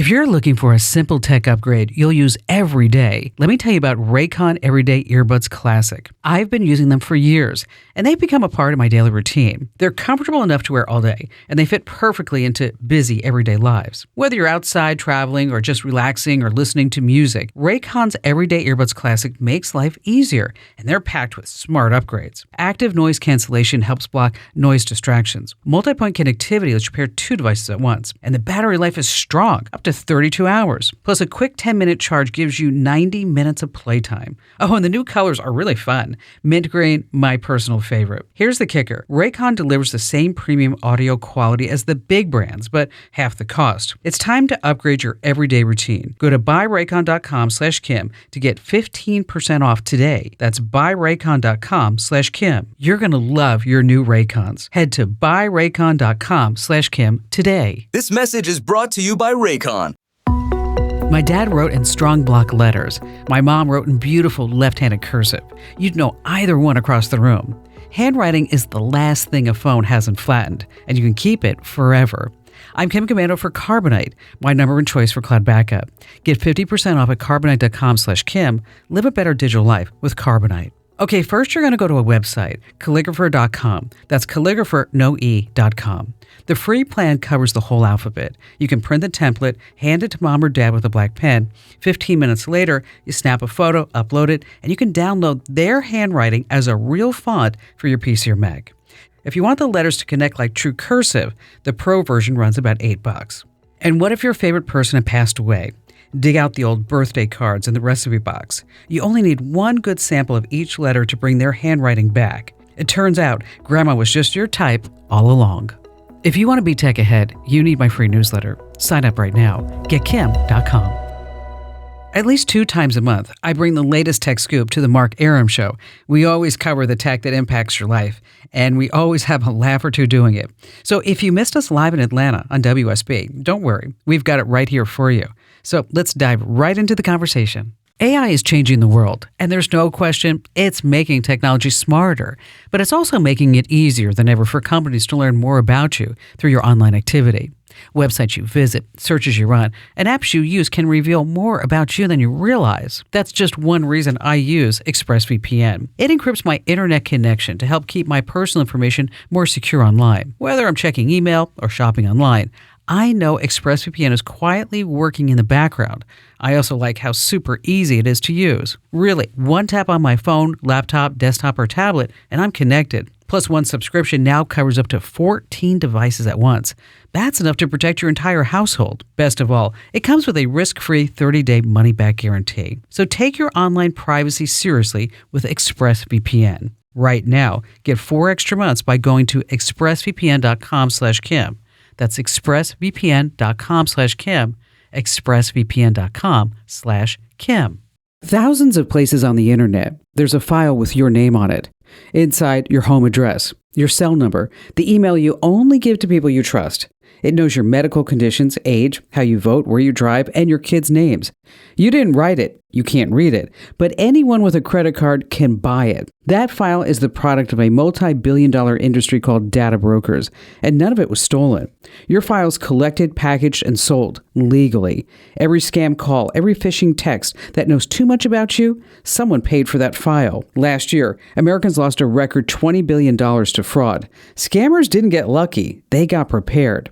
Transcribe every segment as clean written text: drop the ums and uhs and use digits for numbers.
If you're looking for a simple tech upgrade you'll use every day, let me tell you about Raycon Everyday Earbuds Classic. I've been using them for years, and they've become a part of my daily routine. They're comfortable enough to wear all day, and they fit perfectly into busy everyday lives. Whether you're outside traveling or just relaxing or listening to music, Raycon's Everyday Earbuds Classic makes life easier, and they're packed with smart upgrades. Active noise cancellation helps block noise distractions. Multi-point connectivity lets you pair two devices at once, and the battery life is strong, up to 32 hours. Plus, a quick 10-minute charge gives you 90 minutes of playtime. Oh, and the new colors are really fun. Mint green, my personal favorite. Here's the kicker. Raycon delivers the same premium audio quality as the big brands, but half the cost. It's time to upgrade your everyday routine. Go to buyraycon.com/Kim to get 15% off today. That's buyraycon.com/Kim. You're going to love your new Raycons. Head to buyraycon.com/Kim today. This message is brought to you by Raycon. My dad wrote in strong block letters. My mom wrote in beautiful left-handed cursive. You'd know either one across the room. Handwriting is the last thing a phone hasn't flattened, and you can keep it forever. I'm Kim Commando for Carbonite, my number one choice for cloud backup. Get 50% off at carbonite.com/Kim. Live a better digital life with Carbonite. Okay, first you're going to go to a website, calligrapher.com. That's calligrapher.com. The free plan covers the whole alphabet. You can print the template, hand it to mom or dad with a black pen. 15 minutes later, you snap a photo, upload it, and you can download their handwriting as a real font for your PC or Mac. If you want the letters to connect like true cursive, the Pro version runs about $8. And what if your favorite person had passed away? Dig out the old birthday cards in the recipe box. You only need one good sample of each letter to bring their handwriting back. It turns out Grandma was just your type all along. If you want to be tech ahead, you need my free newsletter. Sign up right now. GetKim.com. At least 2 times a month, I bring the latest tech scoop to the Mark Arum Show. We always cover the tech that impacts your life, and we always have a laugh or two doing it. So if you missed us live in Atlanta on WSB, don't worry. We've got it right here for you. So let's dive right into the conversation. AI is changing the world, and there's no question it's making technology smarter, but it's also making it easier than ever for companies to learn more about you through your online activity. Websites you visit, searches you run, and apps you use can reveal more about you than you realize. That's just one reason I use ExpressVPN. It encrypts my internet connection to help keep my personal information more secure online. Whether I'm checking email or shopping online, I know ExpressVPN is quietly working in the background. I also like how super easy it is to use. Really, one tap on my phone, laptop, desktop, or tablet, and I'm connected. Plus, one subscription now covers up to 14 devices at once. That's enough to protect your entire household. Best of all, it comes with a risk-free 30-day money-back guarantee. So take your online privacy seriously with ExpressVPN. Right now, get 4 extra months by going to expressvpn.com/Kim. That's expressvpn.com/Kim, expressvpn.com/Kim. Thousands of places on the internet, there's a file with your name on it. Inside, your home address, your cell number, the email you only give to people you trust. It knows your medical conditions, age, how you vote, where you drive, and your kids' names. You didn't write it. You can't read it. But anyone with a credit card can buy it. That file is the product of a multi-billion-dollar industry called data brokers, and none of it was stolen. Your file's collected, packaged, and sold legally. Every scam call, every phishing text that knows too much about you, someone paid for that file. Last year, Americans lost a record $20 billion to fraud. Scammers didn't get lucky. They got prepared.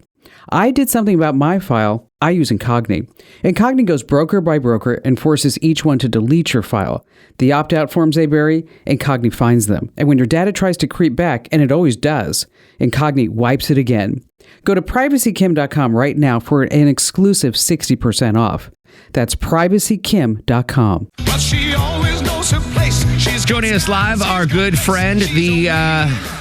I did something about my file. I use Incogni. Incogni goes broker by broker and forces each one to delete your file. The opt-out forms they bury, Incogni finds them. And when your data tries to creep back, and it always does, Incogni wipes it again. Go to privacykim.com right now for an exclusive 60% off. That's privacykim.com. But she always knows her place. She's joining us live, our good friend, the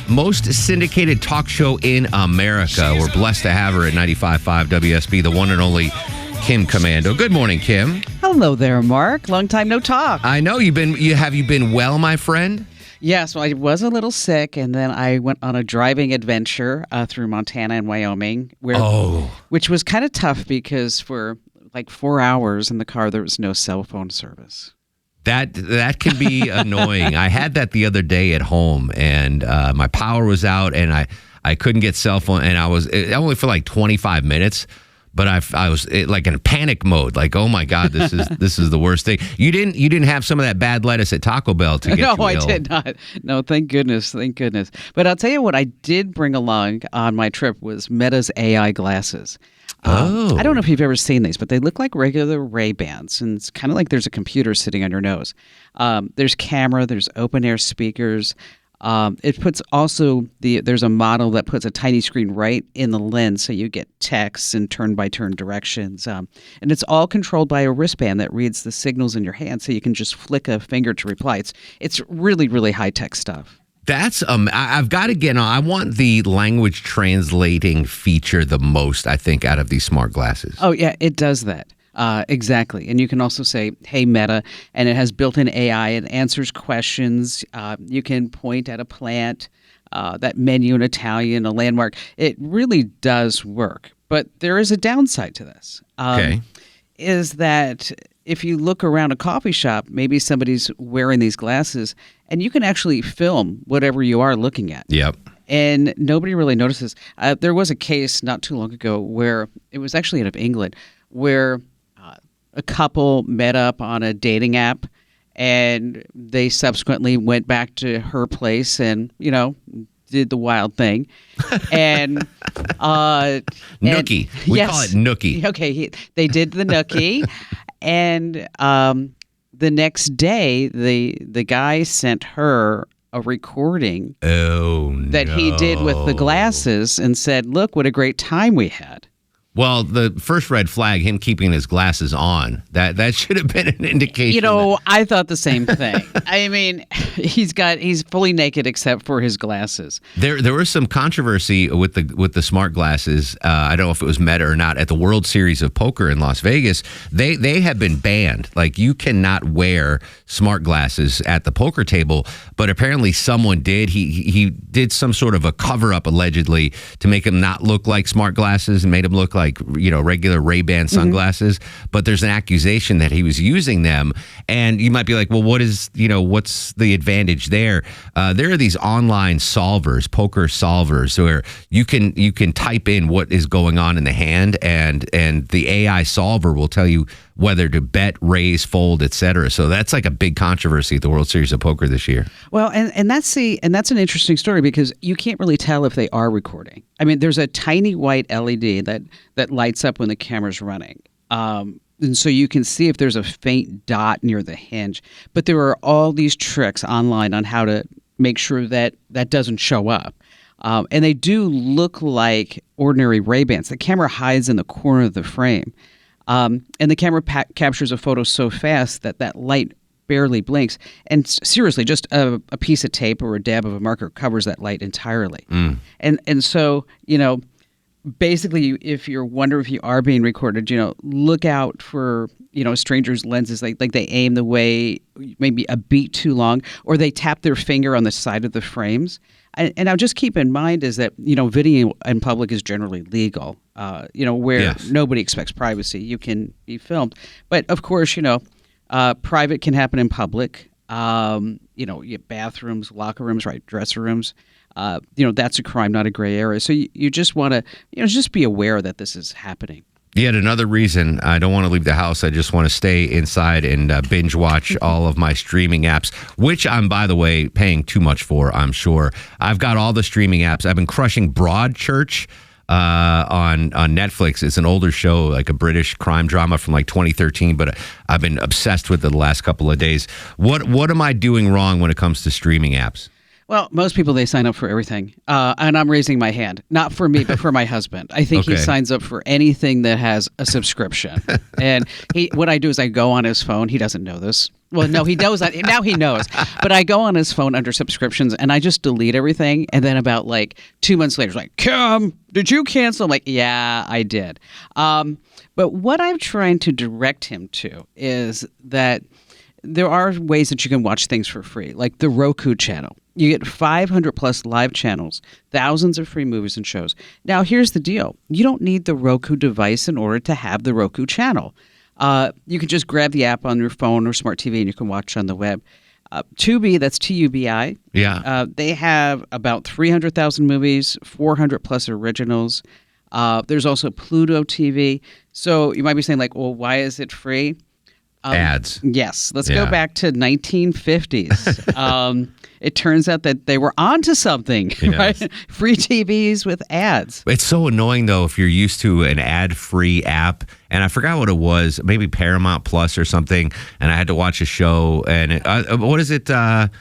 most syndicated talk show in America. We're blessed to have her at 95.5 WSB, the one and only Kim Commando. Good morning, Kim. Hello there, Mark. Long time no talk. I know you've been well, my friend? Yes, well, I was a little sick, and then I went on a driving adventure through Montana and Wyoming, which was kind of tough because for like 4 hours in the car, there was no cell phone service. That can be annoying. I had that the other day at home, and my power was out, and I couldn't get cell phone, and I was only for like 25 minutes. but I was like in panic mode, like, oh my God, this is the worst thing. You didn't have some of that bad lettuce at Taco Bell to get you ill. No, I did not. No, thank goodness. But I'll tell you what I did bring along on my trip was Meta's AI glasses. I don't know if you've ever seen these, but they look like regular Ray-Bans, and it's kind of like there's a computer sitting on your nose. There's camera, there's open-air speakers. It puts also there's a model that puts a tiny screen right in the lens, so you get text and turn-by-turn directions. And it's all controlled by a wristband that reads the signals in your hand, so you can just flick a finger to reply. It's really, really high-tech stuff. That's I've got to get on. I want the language translating feature the most, I think, out of these smart glasses. Oh yeah, it does that. Exactly. And you can also say, hey, Meta, and it has built-in AI. It answers questions. You can point at a plant, that menu in Italian, a landmark. It really does work. But there is a downside to this. Okay. Is that if you look around a coffee shop, maybe somebody's wearing these glasses, and you can actually film whatever you are looking at. Yep. And nobody really notices. There was a case not too long ago where it was actually out of England, where a couple met up on a dating app, and they subsequently went back to her place and, did the wild thing. And nookie. We call it nookie. Okay, they did the nookie. And the next day, the guy sent her a recording that he did with the glasses and said, look, what a great time we had. Well, the first red flag, him keeping his glasses on, that should have been an indication. I thought the same thing. I mean, he's fully naked except for his glasses. There was some controversy with the smart glasses. I don't know if it was Meta or not. At the World Series of Poker in Las Vegas, they have been banned. Like, you cannot wear smart glasses at the poker table. But apparently, someone did. He did some sort of a cover up allegedly to make him not look like smart glasses and made him look like regular Ray-Ban sunglasses. But there's an accusation that he was using them, and you might be like, well, what's the advantage there? There are these online solvers, poker solvers, where you can type in what is going on in the hand, and the AI solver will tell you whether to bet, raise, fold, etc. So that's like a big controversy at the World Series of Poker this year. Well, and that's an interesting story because you can't really tell if they are recording. I mean, there's a tiny white LED that lights up when the camera's running. And so you can see if there's a faint dot near the hinge. But there are all these tricks online on how to make sure that doesn't show up. And they do look like ordinary Ray-Bans. The camera hides in the corner of the frame. And the camera captures a photo so fast that light barely blinks. And seriously, just a piece of tape or a dab of a marker covers that light entirely. And so, basically, if you're wondering if you are being recorded, look out for, strangers' lenses. Like they aim the way maybe a beat too long, or they tap their finger on the side of the frames. And now just keep in mind is that, video in public is generally legal, where Yes. nobody expects privacy. You can be filmed. But of course, private can happen in public. You get bathrooms, locker rooms, right, dressing rooms. That's a crime, not a gray area. So you just want to, just be aware that this is happening. Yet another reason I don't want to leave the house. I just want to stay inside and binge watch all of my streaming apps, which I'm, by the way, paying too much for, I'm sure. I've got all the streaming apps. I've been crushing Broadchurch on Netflix. It's an older show, like a British crime drama from like 2013, but I've been obsessed with it the last couple of days. What am I doing wrong when it comes to streaming apps? Well, most people, they sign up for everything. And I'm raising my hand. Not for me, but for my husband. I think he signs up for anything that has a subscription. And what I do is I go on his phone. He doesn't know this. Well, no, he knows that. Now he knows. But I go on his phone under subscriptions, and I just delete everything. And then about 2 months later, it's like, Kim, did you cancel? I'm like, yeah, I did. But what I'm trying to direct him to is that there are ways that you can watch things for free, like the Roku channel. You get 500 plus live channels, thousands of free movies and shows. Now, here's the deal. You don't need the Roku device in order to have the Roku channel. You can just grab the app on your phone or smart TV and you can watch on the web. Tubi, that's Tubi. Yeah. They have about 300,000 movies, 400 plus originals. There's also Pluto TV. So you might be saying like, well, why is it free? Ads. Yes. Let's go back to 1950s. It turns out that they were onto something, right? Free TVs with ads. It's so annoying, though, if you're used to an ad-free app. And I forgot what it was, maybe Paramount Plus or something. And I had to watch a show. And what is it?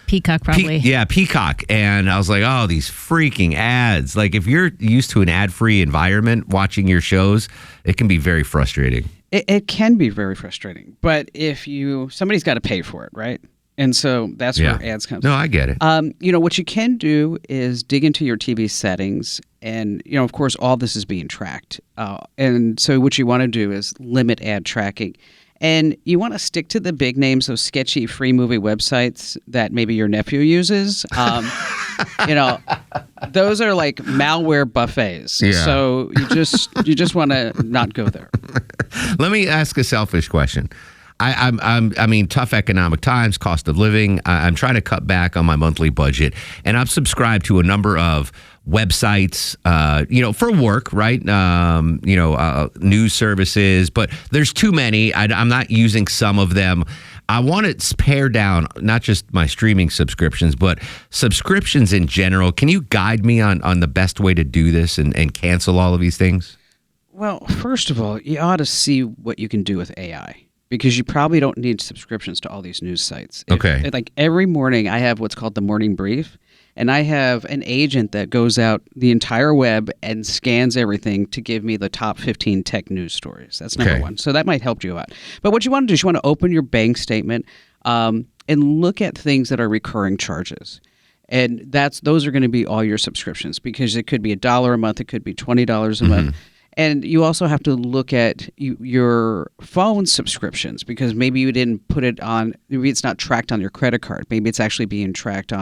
Peacock, probably. Peacock. And I was like, oh, these freaking ads. Like, if you're used to an ad-free environment watching your shows, it can be very frustrating. It can be very frustrating. But if somebody's got to pay for it, right? And so that's where ads come. No, I get it. What you can do is dig into your TV settings, and of course, all this is being tracked. And so, what you want to do is limit ad tracking, and you want to stick to the big names, those sketchy free movie websites that maybe your nephew uses. Those are like malware buffets. Yeah. So you just want to not go there. Let me ask a selfish question. I mean, tough economic times, cost of living. I'm trying to cut back on my monthly budget, and I'm subscribed to a number of websites, for work, right? News services, but there's too many. I'm not using some of them. I want to pare down not just my streaming subscriptions, but subscriptions in general. Can you guide me on the best way to do this and cancel all of these things? Well, first of all, you ought to see what you can do with AI. Because you probably don't need subscriptions to all these news sites. Like every morning, I have what's called the morning brief, and I have an agent that goes out the entire web and scans everything to give me the top 15 tech news stories. That's number one. So that might help you out. But what you want to do is you want to open your bank statement and look at things that are recurring charges. And those are going to be all your subscriptions, because it could be $1 a month, it could be $20 a month. And you also have to look at your phone subscriptions, because maybe you didn't put it on, maybe it's not tracked on your credit card. Maybe it's actually being tracked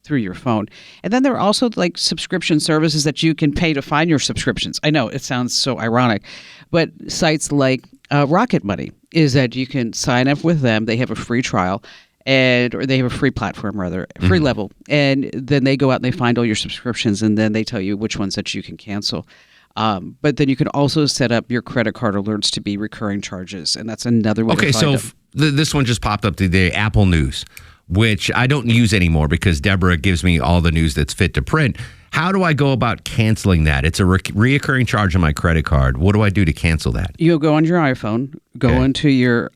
through your phone. And then there are also like subscription services that you can pay to find your subscriptions. I know it sounds so ironic, but sites like Rocket Money is that you can sign up with them. They have a free trial. Or they have a free platform, rather, free level. And then they go out and they find all your subscriptions, and then they tell you which ones that you can cancel. But then you can also set up your credit card alerts to be recurring charges, and that's another way to find them. This one just popped up today, Apple News, which I don't use anymore because Deborah gives me all the news that's fit to print. How do I go about canceling that? It's a reoccurring charge on my credit card. What do I do to cancel that? You'll go on your iPhone, go into your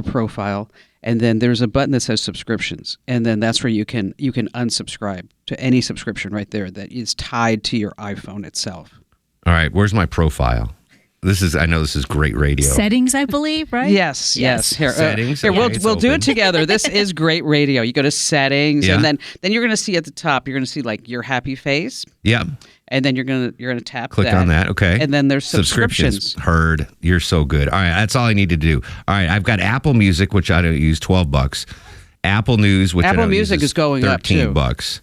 profile, and then there's a button that says subscriptions, and then that's where you can unsubscribe to any subscription right there that is tied to your iPhone itself. All right, where's my profile? I know this is great radio. Settings, I believe, right? Yes. Here, settings. We'll do it together. This is great radio. You go to settings, and then you're going to see at the top. You're going to see like your happy face. Yeah. And then you're gonna tap. Click on that. Okay. And then there's subscriptions. Heard. You're so good. All right, that's all I need to do. All right, I've got Apple Music, which I don't use, $12. Apple News, which Apple Music is going up too. $13,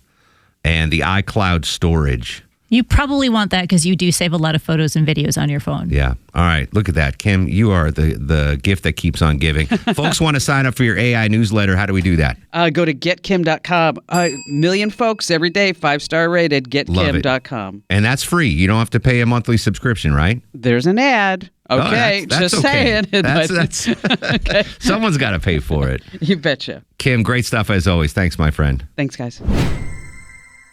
and the iCloud storage. You probably want that because you do save a lot of photos and videos on your phone. Yeah. All right. Look at that. Kim, you are the gift that keeps on giving. Folks want to sign up for your AI newsletter. How do we do that? Go to getkim.com. Million folks every day, 5-star rated, getkim.com. And that's free. You don't have to pay a monthly subscription, right? There's an ad. Okay, that's just okay. saying. That's okay. Someone's got to pay for it. You betcha. Kim, great stuff as always. Thanks, my friend. Thanks, guys.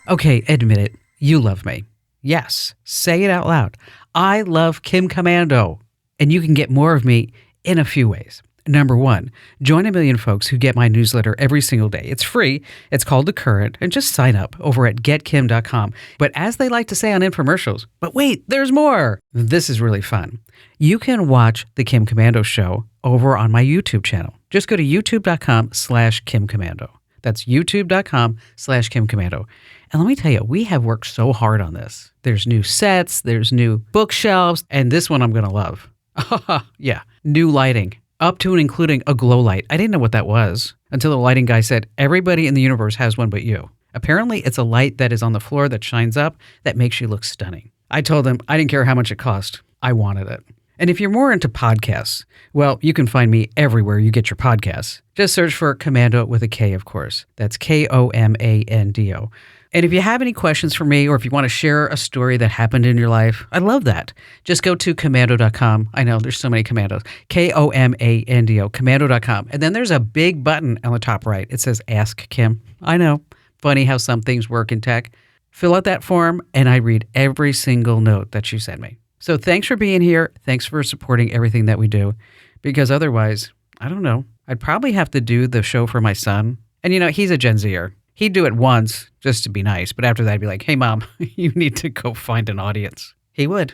Okay, admit it. You love me. Yes, say it out loud. I love Kim Commando. And you can get more of me in a few ways. Number one, join a million folks who get my newsletter every single day. It's free. It's called The Current. And just sign up over at getkim.com. But as they like to say on infomercials, but wait, there's more. This is really fun. You can watch The Kim Commando Show over on my YouTube channel. Just go to youtube.com/Kim Commando. That's youtube.com/Kim Commando. And let me tell you, we have worked so hard on this. There's new sets, there's new bookshelves, and this one I'm going to love. Yeah, new lighting, up to and including a glow light. I didn't know what that was until the lighting guy said, everybody in the universe has one but you. Apparently, it's a light that is on the floor that shines up that makes you look stunning. I told him I didn't care how much it cost. I wanted it. And if you're more into podcasts, well, you can find me everywhere you get your podcasts. Just search for Commando with a K, of course. That's Komando. And if you have any questions for me or if you want to share a story that happened in your life, I love that. Just go to commando.com. I know there's so many commandos. Komando, commando.com. And then there's a big button on the top right. It says Ask Kim. I know. Funny how some things work in tech. Fill out that form and I read every single note that you send me. So thanks for being here. Thanks for supporting everything that we do. Because otherwise, I don't know, I'd probably have to do the show for my son. And he's a Gen Zer. He'd do it once just to be nice, but after that, I'd be like, hey, Mom, you need to go find an audience. He would.